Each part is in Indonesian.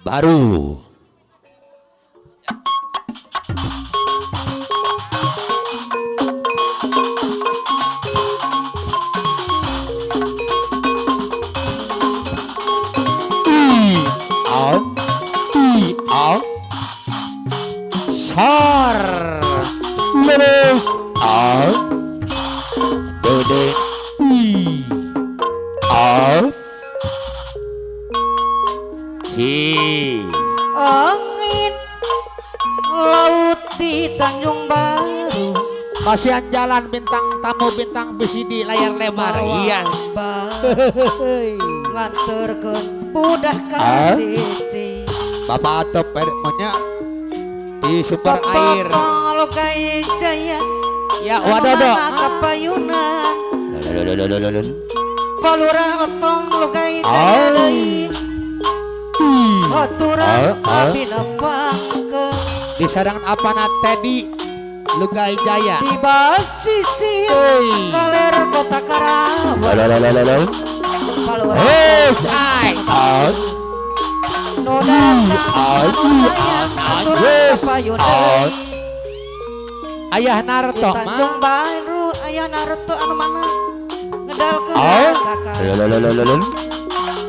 baru. Out, out, sor, lurus, out, dede, out, angin laut di Tanjung Baru, kasihan jalan bintang tamu bintang besi di layar lebar. Iya. nganterkeun budak kasih Bapak atau periknya di sumber air. kalau kayak jaya Ya wadodo. kapayunan palurah otong lu kayak jaya deui aturan abina pangkeun Di sarangan apa na Teddy Lugai Jaya di basisir kaler kota Karawang palurah out no datang aturan kapayunan Ayah Naruto Tanjung Baru ayah Naruto anu mana ngedal ke kakak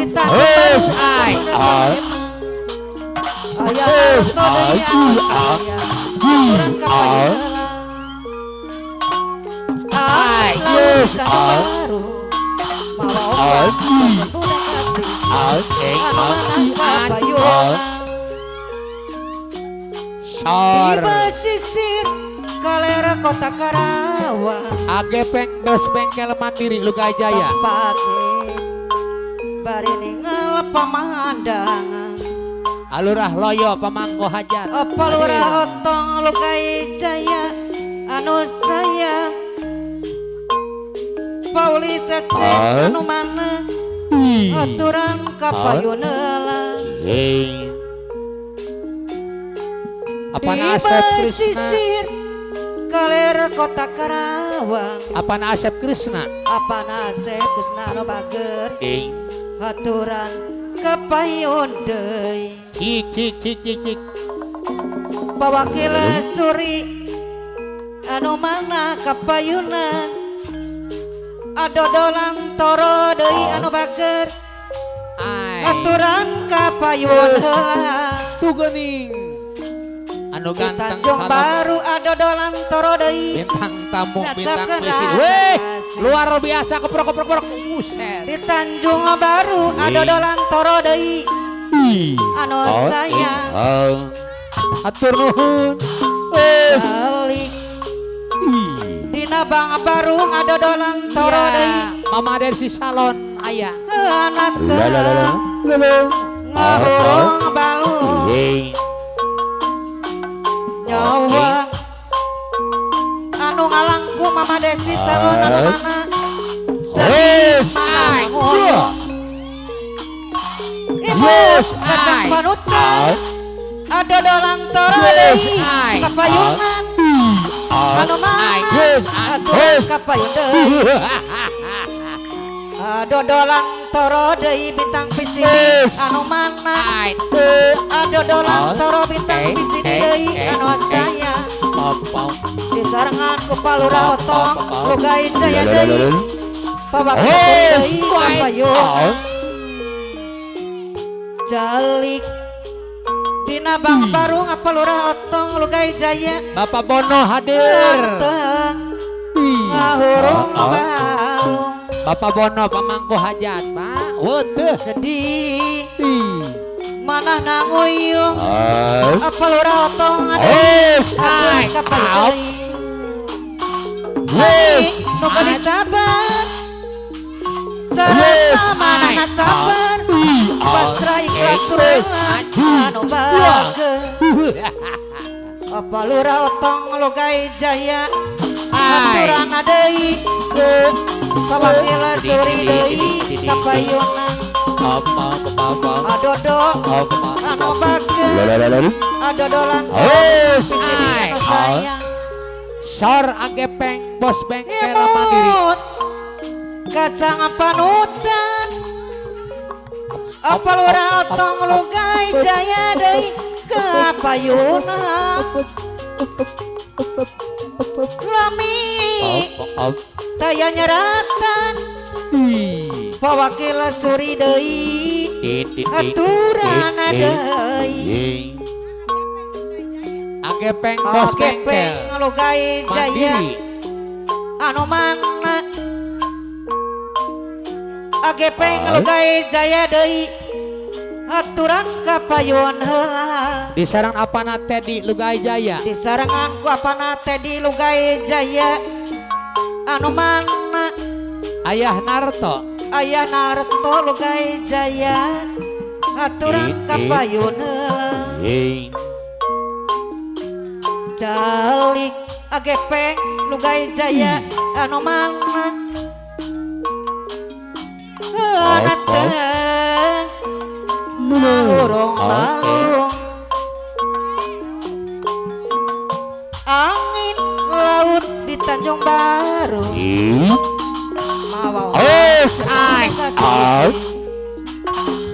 di Tanjung Baru ayah Naruto aturan kapayunan Tanjung Baru mawa Sor di basisir kalera kota Karawang Agepeng bos bengkel mandiri Lugai Jaya pake bari ninggal pemandangan Alurah Loyo Pemangko Hajat palurah otong Lugai Jaya anu sayang Pauli Sece anu mana aturan kapayuneula apa di Asep Krishna basisir kaler kota Karawang apa Asep Krishna apa nasib Kusna anu bager aturan kapayun deui cik pawakil suri anu mana kapayunan adodolang toro deui anu bager aturan kapayun heula tuh gening anu di ganteng Tanjung Baru adodolang toro deui bintang tamu bintang ngacapkeun besi rasa weh kasih. luar biasa keprok buset Di Tanjung Baru adodolang toro deui anu sayang atur nuhun balik dina Bang Barung adodolang toro deui mama dari si salon ayah anak ngahurung balung nyawa anu ngalangku mama desi salon anu mana ibu kadang panutan adodolang toro deui kapayunan anu mana atuh kapayun deui adodolang toro deui bintang pisidi anu mana adodolang toro bintang pisidi deui anu sayang disarengan ku palurah otong Lugai Jaya deui pawakil deui kapayunan jalik dina Bang Barung palurah otong Lugai Jaya Bapak Bono hadir ngahurung balung Bapak Bono Pemangku Hajat Pak weteuh sedih manah nanguyung palurah otong ada kapal nu geuning sabar sareng manahna sabar pasrah ikhlas rela anu bageun palurah otong Lugai Jaya aturan deui pawakil suri deui kapayunan adodo anu bageun adodolan anu sayang Sor Agepeng bos bengkel mandiri imut kacang panutan Apa lurah otong lugai jaya deui kapayuna lami taya nyeratan pawakil suri deui aturan deui Agepeng bos bengkel lugai jaya mandiri anu mana Agepeng lugai jaya deui aturan kapayun heula di sarang apana teh di Lugai Jaya di sarangan ku apana teh di lugai jaya anu mana ayah Narto aya Narto lugai jaya aturan kapayun heula calik Agepeng lugai jaya anu mana ana teh urung balung angin laut di Tanjung Baru mawa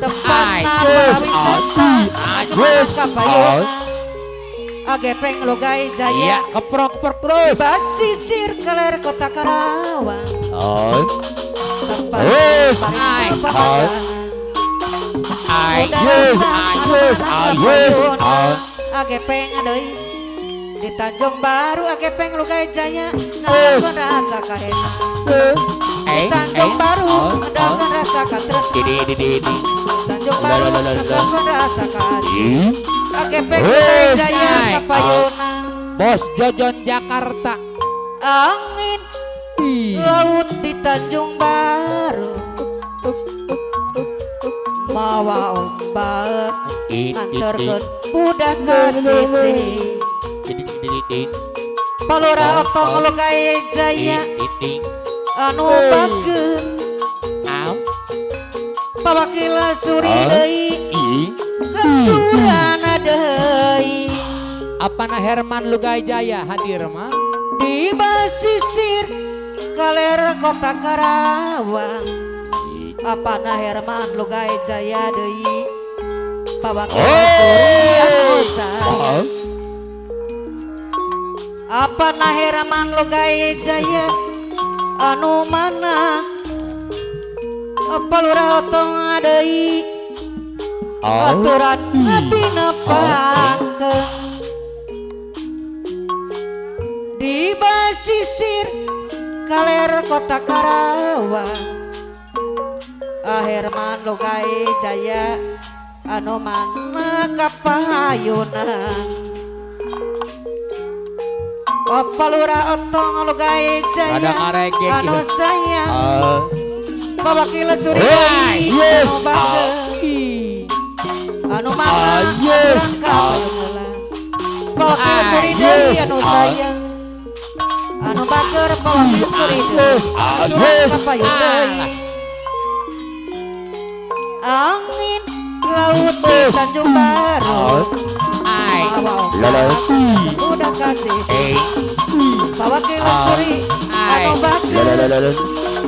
tempat kapayun Agepeng lugai jaya keprok-keprok terus basisir keler kota Karawang tempat Agepeng deui di Tanjung Baru Agepeng lugai jaya ngalawan rasa kahena di Tanjung Baru ngalawan rasa katresna Tanjung Baru ngalawan rasa kahena Agepeng lugai jaya kapayuna bos Jojon Jakarta angin laut di Tanjung Baru mawa ombak nganterkeun budak ka Siti palura otong lugai jaya anu bageun pawakil suri deui aturan deui apana Herman Lugai Jaya hadir mah di basisir kaler kota Karawang apana Herman lugai jaya deui pawakil suri anu saya apana Herman lugai jaya anu mana apa lurah otong deui aturan abina pangkeun di basisir kaler kota Karawang Herman lugai jaya anu mana kapayunan apa lurah otong lugai jaya anu sayang pawakil suri anu bageun anu mana aturan kapayunan pawakil suri deui anu sayang anu bager pawakil suri deui aturan kapayunan angin laut di Tanjung Baru udah kasih pawakil suri anu bager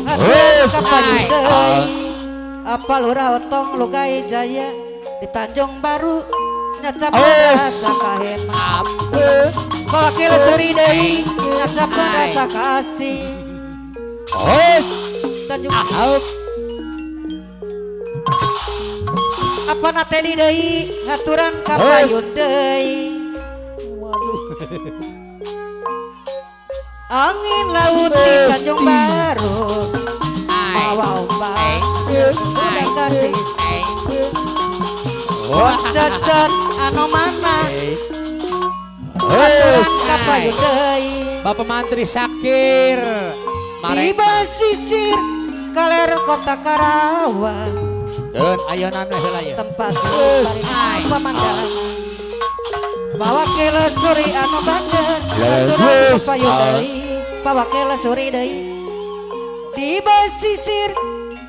aturan kapayun deui apa lurah otong lugai jaya di Tanjung Baru nyacap rasa kahena pawakil suri deui nyacap rasa kasih Tanjung apa nate di deui aturan kapayun deui angin laut di Tanjung Baru mawa ombak udah kasih cecet anu mana aturan kapayun deui Bapak Mantri Sakir di basisir kaler kota Karawang keun ayeuna heula ya tempat pemandangan pawakil suri anu bageun aturan kapayun deui pawakil suri deui di basisir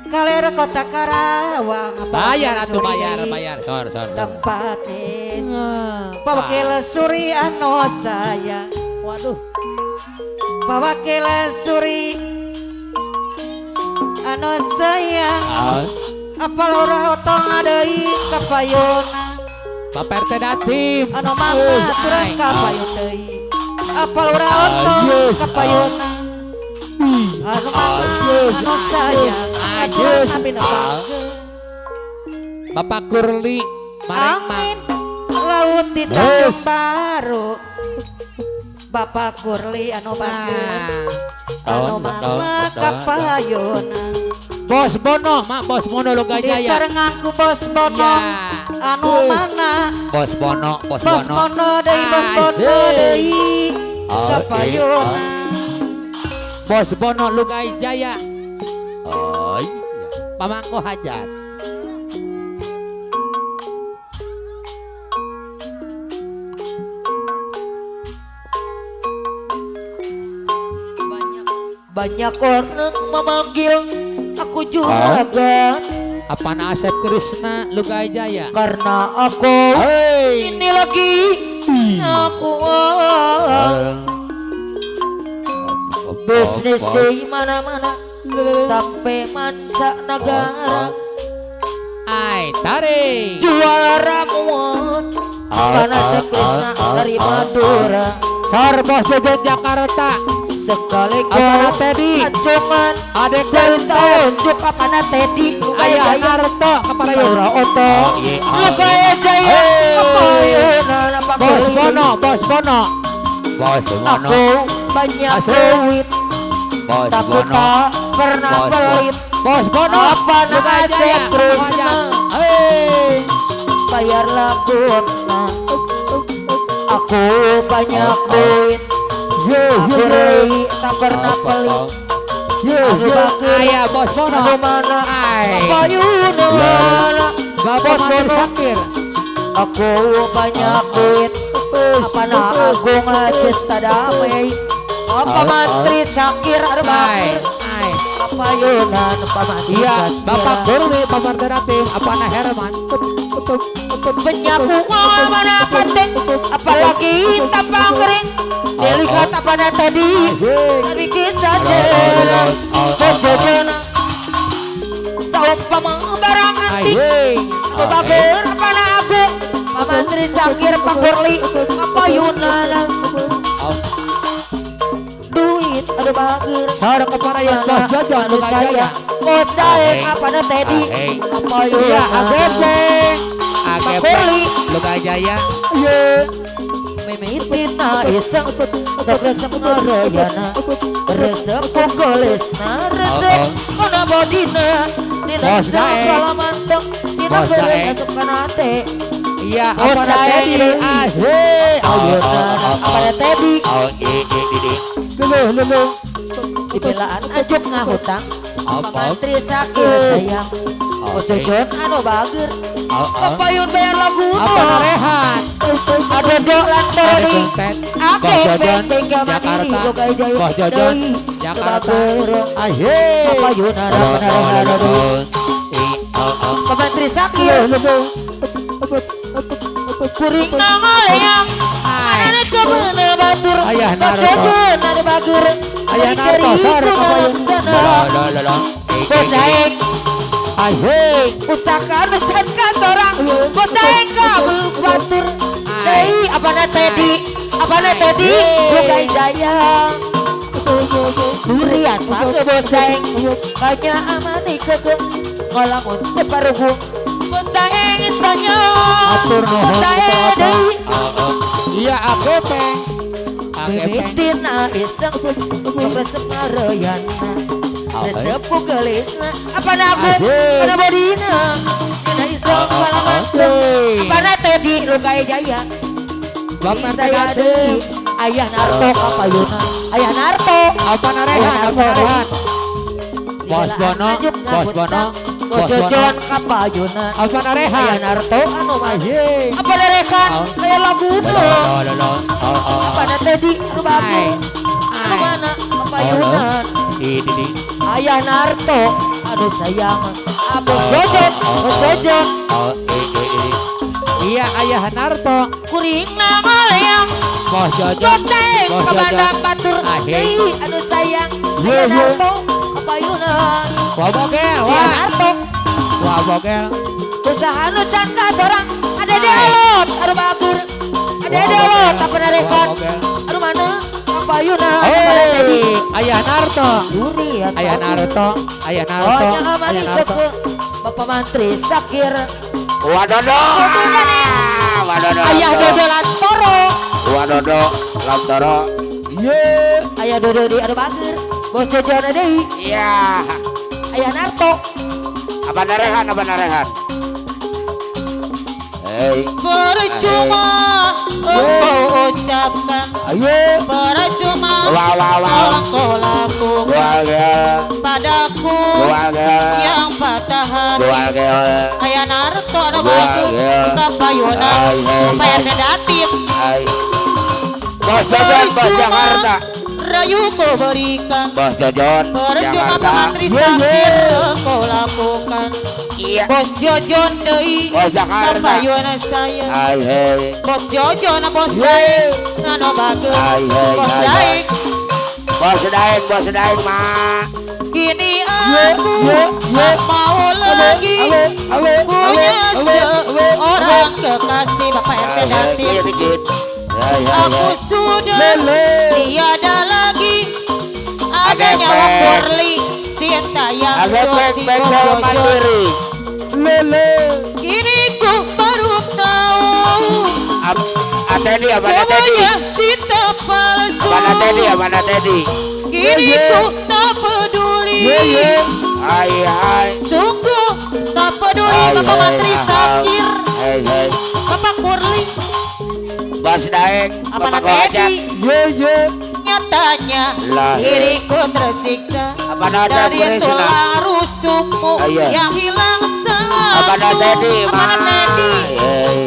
kaler kota Karawang bayar atuh bayar sor tempat pawakil suri anu sayang waduh pawakil suri anu sayang apal ora otong deui kapayonna Bapak RT Datim. anu mangga turang kapayun deui apal ora otong kapayonna anu mangga anu sayang Ajus. tapi nepang Bapak Kurli. amin laut di Tanjung Baru Bapak Kurli anu bagus anu mangga kapayonna Bos Bono, Mak Bos Bono Loga Jaya. dicarenganku Bos Bono Ya. anu mana Bos Bono, Bos Bos Bono. Bono deui Bos Bono deui kapayonna Bos Bono Loga Jaya. Oh iya. Pamangko Hajat. banyak orang memanggil aku juragan Apa Asep Krishna Loga Jaya. karena aku Hei. ini lagi aku bisnis di mana-mana sampai manca negara Ai, tarik. juara muat karena Krishna dari Madura Sar Bos Jojo Jakarta. sekaligus Apana Teddy. acungan Adek cerita Tenten. unjuk apana Teddy Ayah Narto Kaparayon. Ora oto Lukaya Jaya Hey. kapayunan apa Bos Bono, Bos Bono. Bos aku banyak Asik. duit Bos tapi tak pernah Bos pelit Bos Bono. Apa nak Loga Asep Jaya. Krishna? Hei. bayar laguna aku banyak duit aku rei tak pernah pelit Ayah Bos Bono. Anu mana Ai. kapayunan Bapak Bos Mandiri Bono. Sakir. aku banyak duit apa nak aku ngacita damai apa mantri sakir Ai. arbakir Ai. apa yunan apa mantri Iya, sakir Bapak Kurli, Bapak Teratim, apa nah Herman? penyapu mana penting apalagi tapang kering dilihat apa nak tadi dari kisah jalan kejajan saumpama barang antik aku bager apa nak aku Pak Mantri Sakir Pak Kurli apa yunan duit ada bager Sar Kaparayon, Bos Jojo, anu Loga saya Jaya. bos daeng apa nak tadi apa Iya, AGP. yunan AGP. Kurli. Loga Jaya. mimitin na isang sa resep narayana resep kukulisna resep kana bodina Bos dinasa Daeng. kalamantong Bos dinagere Daeng. asup kanate Iya, Bos apa nah Daeng. Teddy? Asik. ayunan apana tedi Lulu. dibelaan ajuk ngahutang Apa? Mantri Sakir sayang ojojon anu bager kapayun bayar lagu Apa nah Rehan? ada dok lantar Ada di Kuntet. Ake Bos Jojon, bengkel mandiri Jakarta. Logai Jaya Bos Jojon, Deui. Jakarta. Kebager. Asik. Kapayunan benar-benar Pak Menteri Sakir kuring nangaleang ada kemana batur Ayah Narto. Bajajan ada bager Ayah Narto, Sar Kapayun. Bos Daeng Asik. usahakan dan kantorang Bos Daeng kabel batur Ay. Deui apana Teddy apana Teddy Logai Jaya durian pakai Bos Daeng banyak amani keke ngalamun teparuhu Bos Daeng isanya Atur nuhun Bos Daeng Bapak. deui Iya, AGP. AGP. mimitina iseng resep narayana resep kugelisna apana aku Asik. apana bodina dina iseng kalamantong Asik. apana Teddy Logai Jaya Bapak saya Teratim. deui ayah Narto kapayunan ayah Narto Apa nah Rehan? Apa nah Rehan? Bos Bono, Bos Bono, Bos Bono. Jojon kapayunan Apa nah ayah Rehan? Narto anu mah Asik. apa lerekan aya laguna apa na Teddy anu bagus anu mana kapayunan ayah Narto aduh sayang Bos Jojon Bos Jojon Iya, Ayah Narto. kuring nangaleang Bos Jojon. Goteng Bos kepada Jojon. batur Asik. Deui anu sayang Ye, ayah ye. Narto kapayunan Wah, Bogel. ayah Wah. Narto Wah bogel. Usaha nu cangka sorang. Ada di alot, aduh batur. Ada di alot, apa narekan? Aduh mana? Apa Yuna? Ayah Naruto. Duri ya. Ayah Naruto. Ayah Oh, Naruto. jangan Ayah mani Naruto. Bapak Mantri Sakir. Wadodo. Wadodo. Ayah Dodo Lantoro. Wadodo. Lantoro. Ayah Dodo di aduh batur. Bos Jojo ada deui. Iya. Ayah Narto. Apa narehan? Apa narehan? Hei. Percuma engkau ucapkan. Ayo. Percuma Wah wah wah. engkau lakukan Keluarga. padaku Keluarga. yang patah hati. Keluarga. Ayah Narto ada Keluarga. bagus. Kapayona. Kapayar negatif. Hai. Bos Jojon, Bos Jakarta. Rayu kau berikan. Bos Jojon, Percuma Jakarta. pengantri sakit engkau lakukan. Iya. Bos Jojon deui. Bos Jakarta. Kapayona saya. Hai hei. Bos Jojo na bos Daeng. Nano bagus. Hai hei. Bos hai, hai. Daeng. Bos Daeng, Ma. Kini aku tak mau lagi punya seorang kekasih Bapak RT Hai, hei, Datin. dikit. Hai, hai, Aku hai. sudah tiada lagi adanya Agepek. Waporli cinta yang Agepek suci bengkel Jojo. mandiri. Kini ku baru tahu Atedi, apa Tedi? semuanya cinta palsu. Apa Tedi, apa Tedi? Kini ku tak peduli. Hai, hai. Sungguh tak peduli Hai, Bapak hai, Mantri hai. Sakir, Hei, hei. Bapak Kurli, Bos Daeng, apa Bapak Teddy. Kohajat. Nyatanya Lah. diriku tersiksa Apa Nada dari Purisna? tulang rusukmu Iya. yang hilang Apa Tedi, satu. Ma? Apa Teddy. Hei.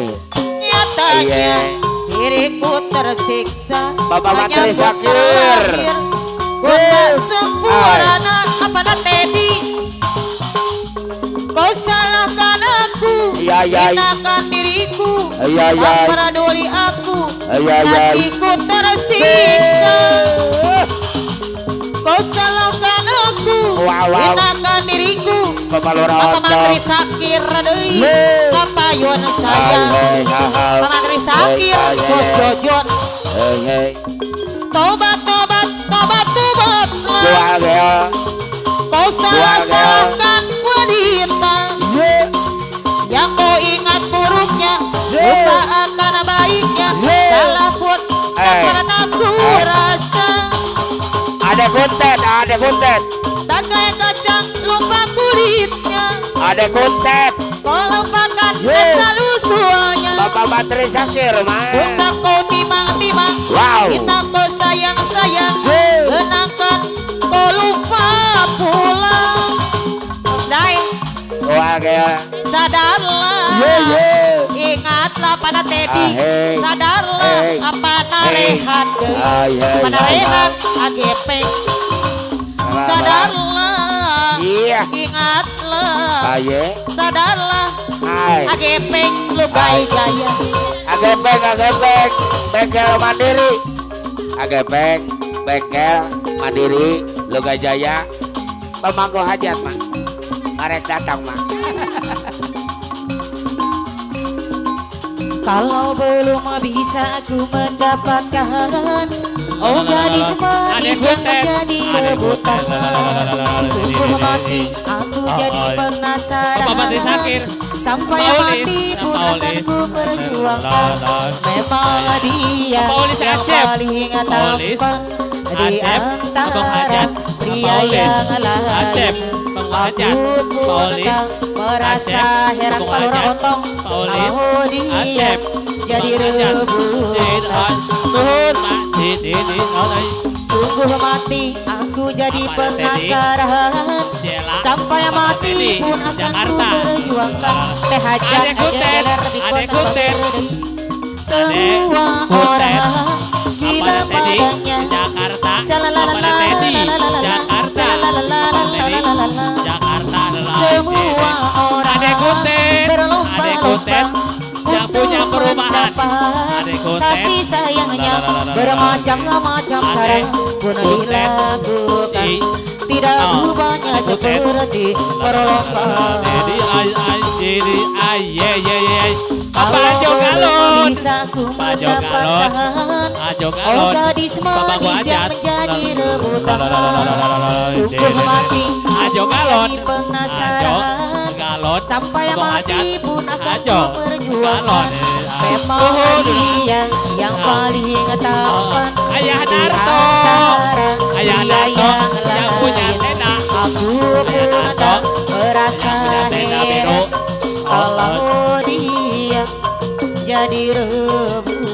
Nyatanya Iya. diriku tersiksa Bapak Mantri menyambut Sakir. terakhir. Ku tak sempurna apa Teddy. Kau salahkan aku, Iya, iya. hinakan diriku, Iya, iya. tak peduli aku, Iya, iya. hatiku tersiksa. Kau salahkan aku, Wow, wow. hinakan diriku, Bapak Lura Bapak Mantri Otto. Sakir deui, kapayun saya. Hai, hai, hai. Bapak Mantri Sakir, Hai, hai, Bos hai. Jojon. Hei, hei. Tobat, tobat, tobat, tobatlah. Keluarga. Kau salah-salahkan wanita yang kau ingat buruknya, lupa akan baiknya. Salah pun tak pernah ku rasa. Ada kuntet. Tak kayak kacang lupa kulitnya. Ada kuntet. Kau lupakan selalu suanya. Bapak Mantri Sakir, Ma. Susah kau timang-timang. Wow. Kita kau sayang-sayang. Kenangkan kau lupa pulang. Daeng. Keluarga. Sadarlah, ingatlah pada Teddy. Ah, hei. Sadarlah, Hei. apa narehan deui. Ah, iya, Apa iya, narehan agepeng. Sadarlah, Iya. ingatlah. Aye. Sadarlah, Hai. agepeng lugai jaya. Agepeng. Bengkel mandiri. Agepeng. Bengkel mandiri. Loga Jaya. Pemangku hajat, Ma. Karek datang, Ma. Kalau belum bisa aku mendapatkan gadis manis yang menjadi rebutan. Sungguh mati aku jadi penasaran. Bapak Mantri Sakir. Sampai mati pun akan ku perjuangkan. Memang dia Bapak Olis yang Acep. paling Bapak Olis. tampan di Acep. Abang antara Hajat. pria Bapak Olis. yang Acep. lain. Bang Hajat. Aku Pak pun Olis. kadang merasa Acep. heran Bang kalau Hajat. otong Pak Olis. kalau dia Acep. jadi Bang Hajat. rebutan. Tuhun, Ma. Di. Sungguh mati aku jadi Apa ada Teddy? penasaran. Ciela. Sampai Apa mati Teddy? pun akan ku Jakarta. perjuangkan. Teh hajat Adek Kuntet. Adek Kuntet. Semua Kuntet. orang gila Apa Teddy? padanya. Jakarta. Salalalala, Apa Teddy? lalalala, Jakarta. salalalala, Apa Teddy? lalalala. Jakarta adalah Semua orang Adek Kuntet. berlomba-lomba Adek Kuntet. Yang untuk punya perumahan. mendapat Adek Kuntet. kasih sayangnya Lalalala. bermacam-macam cara Adek pun Kuntet. dilakukan. tidak Oh, ubahnya aku ten. seperti berlomba. Jadi jadi ye ye ye. Papa Kalau ajo galon. bisa ku Ajo galon. mendapatkan Ajo oh galon. gadis Papa gua manis yang ajat. menjadi rebutan. Sungguh Sungguh mati Ajo galon. jadi penasaran. Galon. Sampai Papa mati ajat. pun akan Ajo. ku perjuangkan. Galon. Memang dia yang paling tampan Ayah di Narto. antara Ayah dia Narto yang punya lain. tenda. Aku pun tak merasa Punya tenda biru. heran kalau dia jadi rebutan.